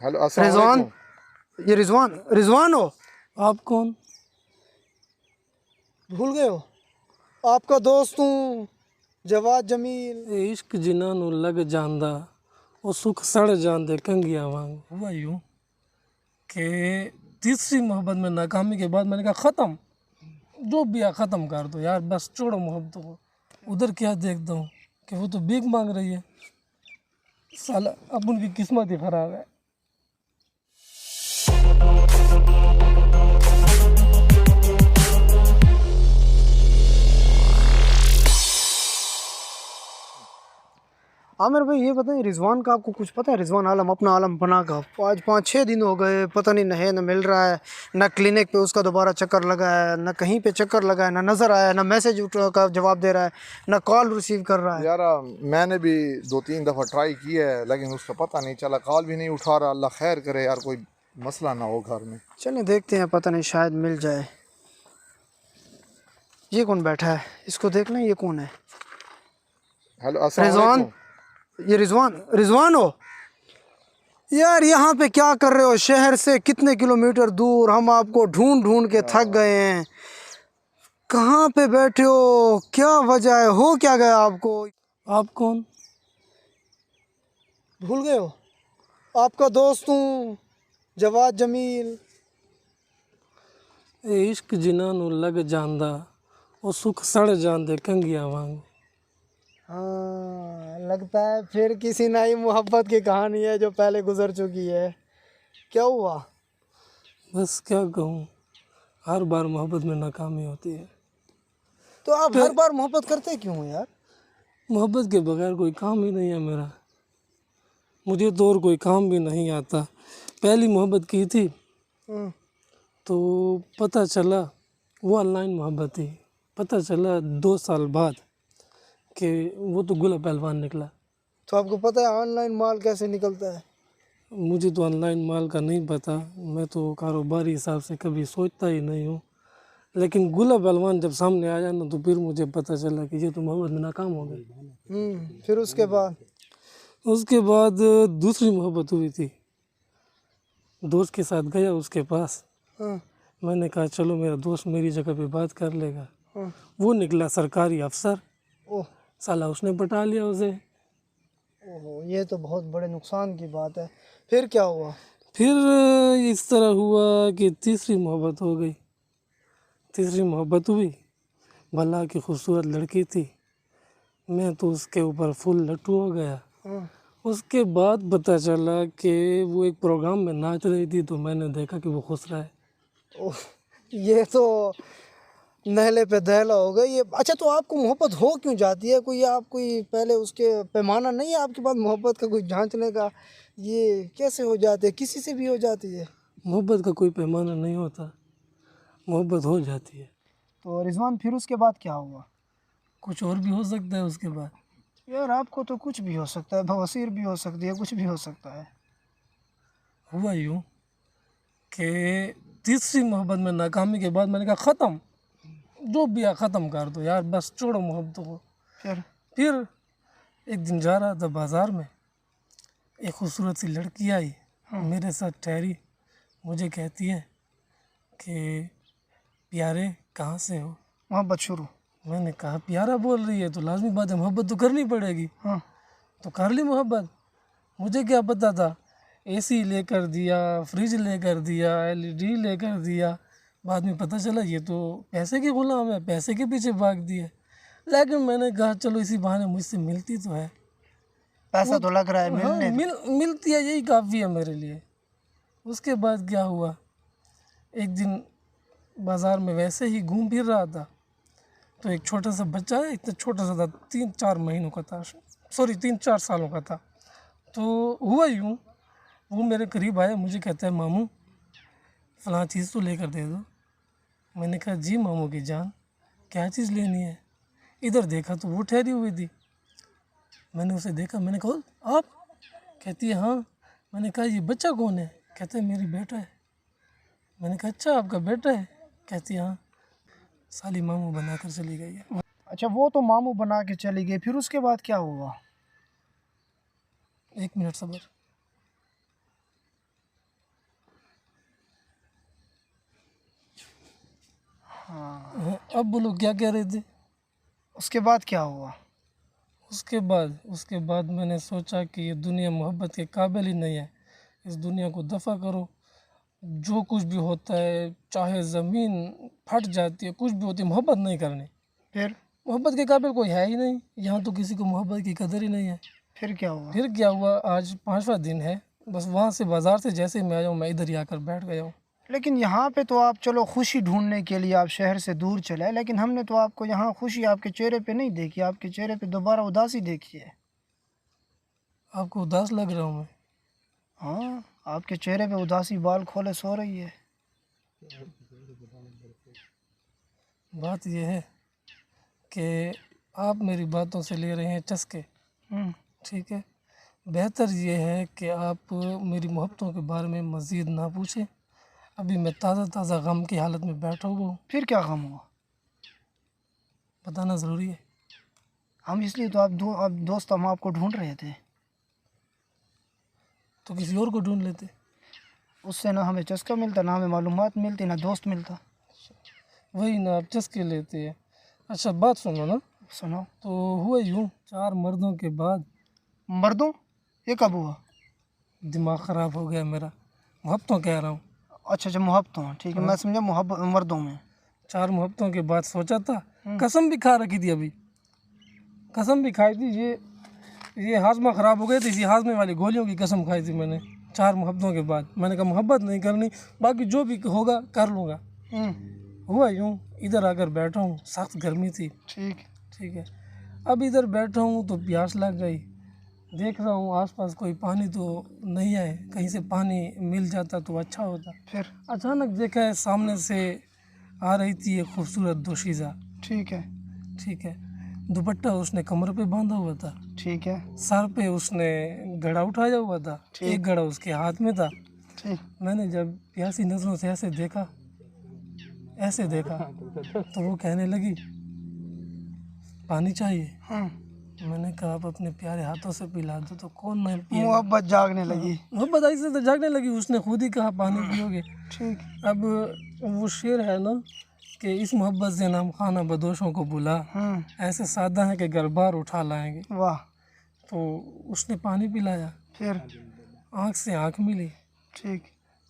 Hello अस्सलाम रिजवान, वालेकुम। ये रिजवान रिजवान हो? آپ کون؟ بھول گئے ہو؟ آپ کا دوست ہوں، جواد جمیل۔ اے عشق جنہاں نو لگ جاندا وہ سکھ سڑ جاندے کنگیاں وانگ۔ ہوا یوں کہ تیسری محبت میں ناکامی کے بعد میں نے کہا ختم، جو بھی ہے ختم کر دو یار، بس چھوڑو محبتوں کو۔ ادھر کیا دیکھتا ہوں کہ وہ تو بھیک مانگ رہی ہے، سالا اب ان کی قسمت ہی خراب ہے۔ عامر بھائی یہ بتائیں، رضوان کا آپ کو کچھ پتہ ہے؟ رضوان عالم، اپنا عالم پناہ کا، آج 5-6 دن ہو گئے، پتہ نہیں نہ ہے نہ مل رہا ہے، نہ کلینک پہ اس کا دوبارہ چکر لگا ہے، نہ کہیں پہ چکر لگا ہے، نہ نظر آیا، نہ میسیج کا جواب دے رہا ہے، نہ کال ریسیو کر رہا ہے۔ یار میں نے بھی 2-3 دفعہ ٹرائی کیا ہے لیکن اس کا پتہ نہیں چلا، کال بھی نہیں اٹھا رہا۔ اللہ خیر کرے یار، کوئی مسئلہ نہ ہو گھر میں۔ چلیں دیکھتے ہیں، پتہ نہیں شاید مل جائے۔ یہ کون بیٹھا ہے؟ اس کو دیکھ لیں، یہ کون ہے؟ ہیلو السلام رضوان، علیکم۔ یہ رضوان ہو؟ یار یہاں پہ کیا کر رہے ہو؟ شہر سے کتنے کلومیٹر دور، ہم آپ کو ڈھونڈ ڈھونڈ کے تھک گئے ہیں۔ کہاں پہ بیٹھے ہو؟ کیا وجہ ہے؟ ہو کیا گیا آپ کو؟ آپ کون؟ بھول گئے ہو؟ آپ کا دوست ہوں، جواد جمیل۔ اے عشق جنہاں نو لگ جاندا وہ سکھ سڑ جاندے کنگیاں وانگ۔ ہاں، لگتا ہے پھر کسی نئی محبت کی کہانی ہے جو پہلے گزر چکی ہے۔ کیا ہوا؟ بس کیا کہوں، ہر بار محبت میں ناکامی ہوتی ہے۔ تو آپ ہر بار محبت کرتے کیوں ہو یار؟ محبت کے بغیر کوئی کام ہی نہیں ہے میرا، مجھے تو اور کوئی کام بھی نہیں آتا۔ پہلی محبت کی تھی تو پتہ چلا وہ آن لائن محبت تھی، پتہ چلا 2 سال بعد کہ وہ تو گلا پہلوان نکلا۔ تو آپ کو پتہ ہے آن لائن مال کیسے نکلتا ہے؟ مجھے تو آن لائن مال کا نہیں پتہ، میں تو کاروباری حساب سے کبھی سوچتا ہی نہیں ہوں، لیکن گلا پہلوان جب سامنے آیا نا تو پھر مجھے پتہ چلا کہ یہ تو محبت میں ناکام ہو گئی۔ پھر اس کے بعد؟ اس کے بعد دوسری محبت ہوئی تھی، دوست کے ساتھ گیا اس کے پاس، میں نے کہا چلو میرا دوست میری جگہ پہ بات کر لے گا۔ وہ نکلا سرکاری افسر، سالا اس نے پٹا لیا اسے۔ اوہ، یہ تو بہت بڑے نقصان کی بات ہے۔ پھر کیا ہوا؟ پھر اس طرح ہوا کہ تیسری محبت ہو گئی۔ تیسری محبت ہوئی، بھلا کی خوبصورت لڑکی تھی، میں تو اس کے اوپر فل لٹو ہو گیا۔ اس کے بعد پتہ چلا کہ وہ ایک پروگرام میں ناچ رہی تھی تو میں نے دیکھا کہ وہ خسرا ہے۔ اوہ، یہ تو نہلے پہ دہلا ہو گئی یہ۔ اچھا تو آپ کو محبت ہو کیوں جاتی ہے؟ کوئی آپ کوئی پہلے اس کے پیمانہ نہیں ہے آپ کے پاس محبت کا کوئی جھانچنے کا؟ یہ کیسے ہو جاتے ہے؟ کسی سے بھی ہو جاتی ہے؟ محبت کا کوئی پیمانہ نہیں ہوتا، محبت ہو جاتی ہے۔ تو رضوان پھر اس کے بعد کیا ہوا؟ کچھ اور بھی ہو سکتا ہے اس کے بعد۔ یار آپ کو تو کچھ بھی ہو سکتا ہے، بواسیر بھی ہو سکتی ہے، کچھ بھی ہو سکتا ہے۔ ہوا یوں کہ تیسری محبت میں ناکامی کے بعد میں نے کہا ختم، جو بھی ہے ختم کر دو یار، بس چھوڑو محبتوں کو۔ پھر ایک دن جا رہا تھا بازار میں، ایک خوبصورت سی لڑکی آئی میرے ساتھ ٹھہری، مجھے کہتی ہے کہ پیارے کہاں سے ہو؟ محبت شروع۔ میں نے کہا پیارا بول رہی ہے تو لازمی بات ہے محبت تو کرنی پڑے گی۔ تو کر لی محبت۔ مجھے کیا پتہ تھا، اے سی لے کر دیا، فریج لے کر دیا، LED لے کر دیا۔ بعد میں پتہ چلا یہ تو پیسے کے غلام ہے، پیسے کے پیچھے بھاگ دیا۔ لیکن میں نے کہا چلو اسی بہانے مجھ سے ملتی تو ہے، پیسہ تو لگ رہا ہے ملنے۔ ملتی ہے، یہی کافی ہے میرے لیے۔ اس کے بعد کیا ہوا، ایک دن بازار میں ویسے ہی گھوم پھر رہا تھا تو ایک چھوٹا سا بچہ ہے، اتنا چھوٹا سا تھا، 3-4 مہینوں کا تھا، 3-4 سالوں کا تھا۔ تو ہوا یوں، وہ میرے قریب آیا، مجھے کہتا ہے ماموں فلاں چیز تو لے کر دے دو۔ میں نے کہا جی ماموں کی جان، کیا چیز لینی ہے؟ ادھر دیکھا تو وہ ٹھہری ہوئی تھی، میں نے اسے دیکھا، میں نے کہا آپ؟ کہتی ہے ہاں۔ میں نے کہا یہ بچہ کون ہے؟ کہتا ہے میری بیٹا ہے۔ میں نے کہا اچھا آپ کا بیٹا ہے؟ کہتی ہے ہاں۔ سالی ماموں بنا کر چلی گئی ہے۔ اچھا وہ تو ماموں بنا کے چلی گئی، پھر اس کے بعد کیا ہوا؟ 1 منٹ صبر۔ अब बोलो क्या कह रहे थे? उसके बाद क्या हुआ? उसके बाद मैंने सोचा कि ये दुनिया मोहब्बत के काबिल ही नहीं है, इस दुनिया को दफ़ा करो। जो कुछ भी होता है, चाहे ज़मीन फट जाती है, कुछ भी होती है, मोहब्बत नहीं करनी। फिर मोहब्बत के काबिल कोई है ही नहीं, यहाँ तो किसी को मोहब्बत की कदर ही नहीं है। फिर क्या हुआ? फिर क्या हुआ, आज 5वां दिन है, बस वहाँ से बाज़ार से जैसे ही मैं आया हूँ, मैं इधर ही आकर बैठ गया हूँ। लेकिन यहाँ पे तो आप चलो खुशी ढूंढने के लिए आप शहर से दूर चले, लेकिन हमने तो आपको यहाँ खुशी आपके चेहरे पे नहीं देखी, आपके चेहरे पे दोबारा उदासी देखी है। आपको उदास लग रहा हूँ मैं? हाँ, आपके चेहरे पे उदासी बाल खोले सो रही है। बात यह है कि आप मेरी बातों से ले रहे हैं चस्के, हम्म, ठीक है। बेहतर ये है कि आप मेरी मोहब्बतों के बारे में मज़ीद ना पूछें। अभी मैं ताज़ा गम की हालत में बैठा हुआ हूँ, फिर क्या गम हुआ? बताना ज़रूरी है। हम इसलिए तो आप दोस्त हम आपको ढूंढ रहे थे। तो किसी और को ढूंढ लेते। उससे ना हमें चस्का मिलता, ना हमें मालूमात मिलती, ना दोस्त मिलता। वही ना, आप चस्के लेते हैं। अच्छा बात सुनो ना, सुनो। तो हुआ यूँ, 4 मर्दों के बाद मर्दों? ये कब हुआ? दिमाग ख़राब हो गया मेरा, मोहब्बतों कह रहा हूँ। अच्छा, मोहब्बतों, ठीक है, मैं समझा मोहब्बत मर्दों में। 4 मोहब्बतों के बाद सोचा था, कसम भी खा रखी थी, अभी कसम भी खाई थी। ये हाजमा ख़राब हो गए थे, इसी हाजमे वाली गोलियों की कसम खाई थी मैंने 4 मोहब्बतों के बाद। मैंने कहा मोहब्बत नहीं करनी, बाकी जो भी होगा कर लूँगा। हुआ यूँ, इधर आकर बैठा हूँ, सख्त गर्मी थी, ठीक है। अब इधर बैठा हूँ तो प्यास लग गई, देख रहा हूँ आसपास कोई पानी तो नहीं है, कहीं से पानी मिल जाता तो अच्छा होता। फिर अचानक देखा है सामने से आ रही थी एक खूबसूरत दोशीज़ा, ठीक है, दुपट्टा उसने कमर पे बांधा हुआ था, ठीक है, सर पे उसने घड़ा उठाया हुआ था, एक घड़ा उसके हाथ में था। ठीक। मैंने जब प्यासी नज़रों से ऐसे देखा तो वो कहने लगी पानी चाहिए। मैंने कहा आप अपने प्यारे हाथों से पिला दो तो कौन नहीं पिएगा। मोहब्बत जागने लगी। मोहब्बत ऐसे तो जागने लगी, उसने खुद ही कहा पानी पियोगे। ठीक। अब वो शेर है ना कि इस मोहब्बत से नाम खाना बदोशों को बुला, ऐसे सादा है कि घर बार उठा लाएंगे। वाह। तो उसने पानी पिलाया, फिर आँख से आँख मिली, ठीक,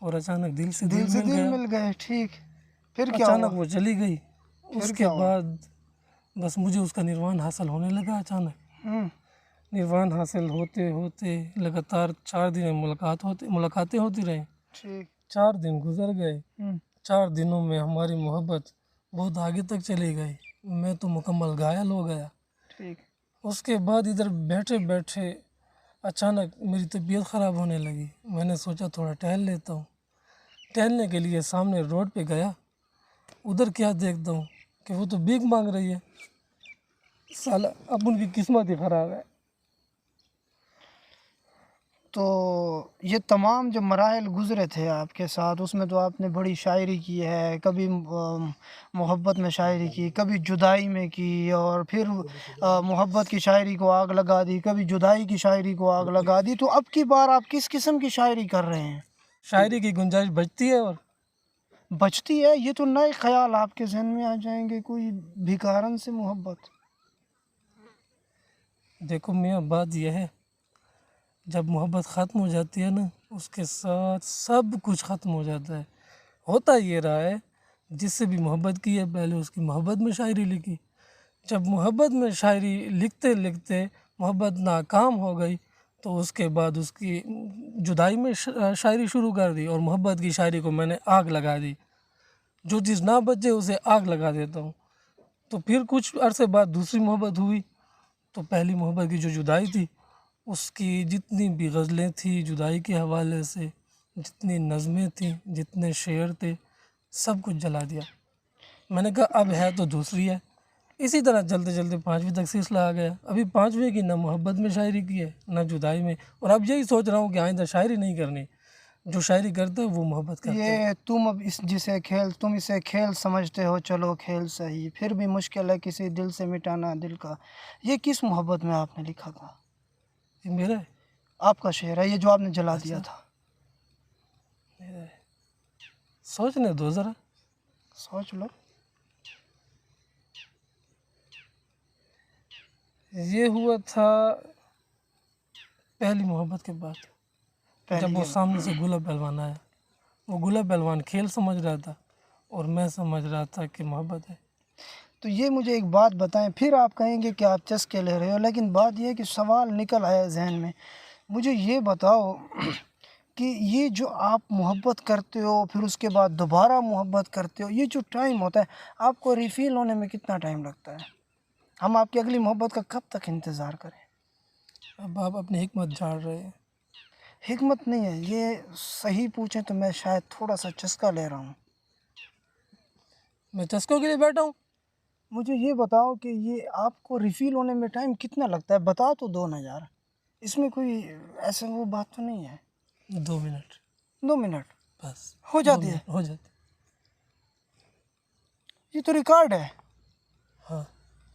और अचानक दिल से दिल से मिल दिल गया। मिल गए। ठीक। फिर क्या अचानक हुआ? वो चली गई। फिर उसके क्या हुआ? बाद बस मुझे उसका निर्वाण हासिल होने लगा। अचानक निर्वाण हासिल होते होते लगातार 4 दिन मुलाकातें होती रहीं। ठीक। 4 दिन गुजर गए। 4 दिनों में हमारी मोहब्बत बहुत आगे तक चली गई, मैं तो मुकम्मल घायल हो गया। ठीक। उसके बाद इधर बैठे बैठे अचानक मेरी तबीयत ख़राब होने लगी। मैंने सोचा थोड़ा टहल लेता हूँ। टहलने के लिए सामने रोड पे गया, उधर क्या देखता हूँ कि वो तो भीख मांग रही है। साला अब उनकी किस्मत ही ख़राब है। तो ये तमाम जो मराहिल गुज़रे थे आपके साथ, उसमें तो आपने बड़ी शायरी की है, कभी मोहब्बत में शायरी की, कभी जुदाई में की, और फिर मोहब्बत की शायरी को आग लगा दी, कभी जुदाई की शायरी को आग लगा दी। तो अब की बार आप किस किस्म की शायरी कर रहे हैं? शायरी की गुंजाइश बचती है और बचती है? ये तो नए ख्याल आपके जहन में आ जाएंगे, कोई भिखारन से मोहब्बत। देखो मियाँ, बात यह है, जब मोहब्बत ख़त्म हो जाती है ना, उसके साथ सब कुछ ख़त्म हो जाता है। होता ये रहा है, जिससे भी मोहब्बत की है पहले उसकी मोहब्बत में शायरी लिखी, जब मोहब्बत में शायरी लिखते लिखते मोहब्बत नाकाम हो गई तो उसके बाद उसकी जुदाई में शायरी शुरू कर दी, और मोहब्बत की शायरी को मैंने आग लगा दी। जो चीज़ ना बचे उसे आग लगा देता हूँ। तो फिर कुछ अरसे बाद दूसरी मोहब्बत हुई, तो पहली मोहब्बत की जो जुदाई थी, उसकी जितनी भी गज़लें थी जुदाई के हवाले से, जितनी नज़में थी, जितने शेर थे, सब कुछ जला दिया। मैंने कहा अब है तो दूसरी है। इसी तरह चलते चलते 5वीं तक सिलसिला आ गया। अभी 5वीं की ना मोहब्बत में शायरी की है, ना जुदाई में, और अब यही सोच रहा हूँ कि आइंदा शायरी नहीं करनी। जो शायरी करता है वो मोहब्बत करता है। ये तुम अब तुम इसे खेल समझते हो, चलो खेल सही, फिर भी मुश्किल है किसी दिल से मिटाना दिल का। ये किस मोहब्बत में आपने लिखा था? ये मेरा है, आपका शेर है ये जो आपने जला दिया था? सोचने दो ज़रा। सोच लो। ये हुआ था पहली मोहब्बत के बाद, जब वो सामने से गुलाब पहलवान आया। वो गुलाब पहलवान खेल समझ रहा था और मैं समझ रहा था कि मोहब्बत है। तो ये मुझे एक बात बताएं, फिर आप कहेंगे कि आप चस्के ले रहे हो, लेकिन बात ये है कि सवाल निकल आया जहन में। मुझे ये बताओ कि ये जो आप मोहब्बत करते हो फिर उसके बाद दोबारा मोहब्बत करते हो, ये जो टाइम होता है आपको रिफ़ील होने में कितना टाइम लगता है? हम आपकी अगली मोहब्बत का कब तक इंतज़ार करें? अब आप अपनी हिकमत झाड़ रहे हैं। हिकमत नहीं है, ये सही पूछें तो मैं शायद थोड़ा सा चस्का ले रहा हूँ। मैं चस्कों के लिए बैठा हूँ। मुझे ये बताओ कि ये आपको रिफ़ील होने में टाइम कितना लगता है? बता तो दो ना यार, इसमें कोई ऐसा वो बात तो नहीं है। 2 मिनट 2 मिनट बस हो जाती है? हो जाती। ये तो रिकॉर्ड है। हाँ,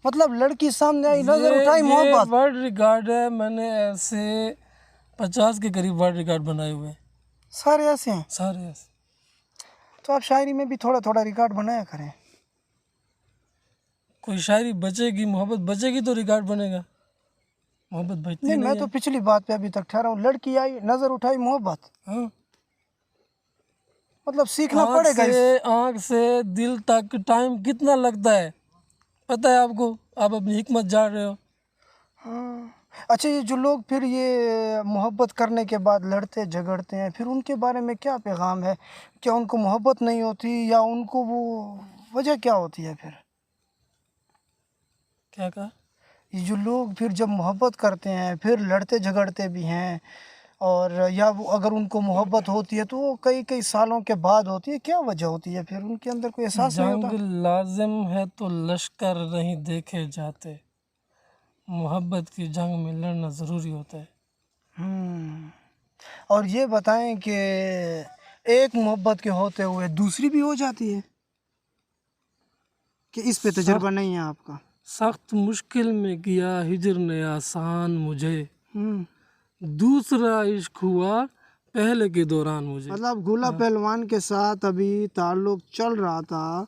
मतलब लड़की सामने आई, नजर उठाई, मोहब्बत। वर्ल्ड रिकॉर्ड है। मैंने ऐसे 50 के करीब वर्ल्ड रिकॉर्ड बनाए हुए हैं, सारे ऐसे हैं। सारे ऐसे। तो आप शायरी में भी थोड़ा थोड़ा रिकॉर्ड बनाया करें। कोई शायरी बचेगी, मोहब्बत बचेगी तो रिकॉर्ड बनेगा। मोहब्बत बचती नहीं, मैं नहीं तो है। पिछली बात पे अभी तक ठहरा हूँ। लड़की आई, नजर उठाई, मोहब्बत। हाँ, मतलब सीखना पड़ेगा आँख से दिल तक टाइम कितना लगता है पता है आपको? आप अपनी हिकमत झाड़ रहे हो। हाँ। अच्छा, ये जो लोग फिर ये मोहब्बत करने के बाद लड़ते झगड़ते हैं, फिर उनके बारे में क्या पैगाम है? क्या उनको मोहब्बत नहीं होती, या उनको वो वजह क्या होती है फिर? क्या कहा? ये जो लोग फिर जब मोहब्बत करते हैं फिर लड़ते झगड़ते भी हैं, और या वो अगर उनको मोहब्बत होती है तो वो कई कई सालों के बाद होती है, क्या वजह होती है फिर? उनके अंदर कोई एहसास नहीं जंग होता? लाजिम है तो लश्कर नहीं देखे जाते। मोहब्बत की जंग में लड़ना ज़रूरी होता है। और ये बताएं कि एक मोहब्बत के होते हुए दूसरी भी हो जाती है, कि इस पे तजर्बा नहीं है आपका? सख्त मुश्किल में किया हिजर ने आसान मुझे, हम्म दूसरा इश्क हुआ पहले के दौरान मुझे। मतलब गुलाब पहलवान के साथ अभी ताल्लुक चल रहा था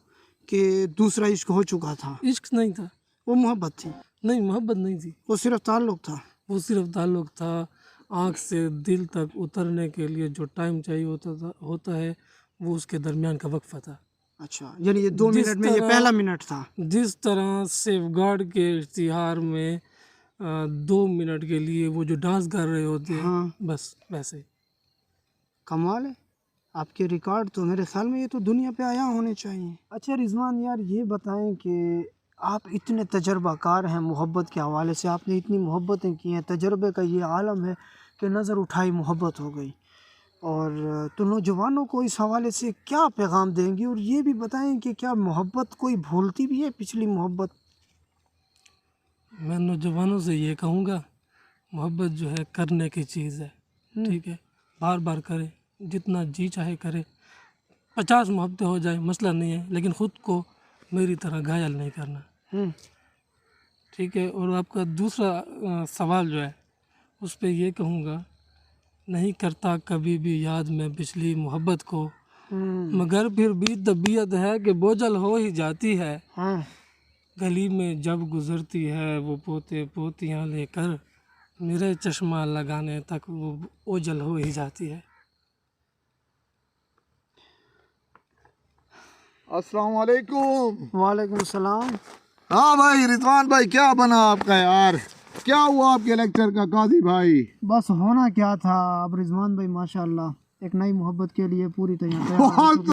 कि दूसरा इश्क हो चुका था? इश्क नहीं था, वो मोहब्बत थी? नहीं मोहब्बत नहीं थी, वो सिर्फ ताल्लुक था? वो सिर्फ ताल्लुक था। आँख से दिल तक उतरने के लिए जो टाइम चाहिए होता है वो उसके दरमियान का वक्फा था। अच्छा, यानी ये 2 मिनट में ये पहला मिनट था? जिस तरह सेफगार्ड के इश्तिहार में 2 मिनट के लिए वो जो डांस कर रहे होते हैं, हाँ। बस वैसे ही। कमाल है आपके रिकॉर्ड तो। मेरे ख्याल में ये तो दुनिया पे आया होने चाहिए। अच्छा रिजवान यार, ये बताएं कि आप इतने तजर्बाकार हैं मोहब्बत के हवाले से, आपने इतनी मोहब्बतें की हैं, तजर्बे का ये आलम है कि नज़र उठाई मोहब्बत हो गई, और तो नौजवानों को इस हवाले से क्या पैगाम देंगे? और ये भी बताएं कि क्या मोहब्बत कोई भूलती भी है, पिछली मोहब्बत? मैं नौजवानों से ये कहूँगा, मोहब्बत जो है करने की चीज़ है, ठीक है? बार बार करें, जितना जी चाहे करें। 50 मोहब्बतें हो जाए मसला नहीं है, लेकिन ख़ुद को मेरी तरह घायल नहीं करना, ठीक है? और आपका दूसरा सवाल जो है उस पे ये कहूँगा, नहीं करता कभी भी याद में पिछली मोहब्बत को, मगर फिर भी तबीयत है कि बोझल हो ही जाती है। गली में जब गुजरती है वो पोते पोतियाँ लेकर, मेरे चश्मा लगाने तक वो ओझल हो ही जाती है। अस्सलाम वालेकुम। वालेकुम सलाम। हाँ भाई रिजवान भाई, क्या बना आपका यार? क्या हुआ आपके लेक्चर का काजी भाई? बस होना क्या था, अब रिजवान भाई माशाल्लाह एक नई मोहब्बत के लिए पूरी तैयार बहुत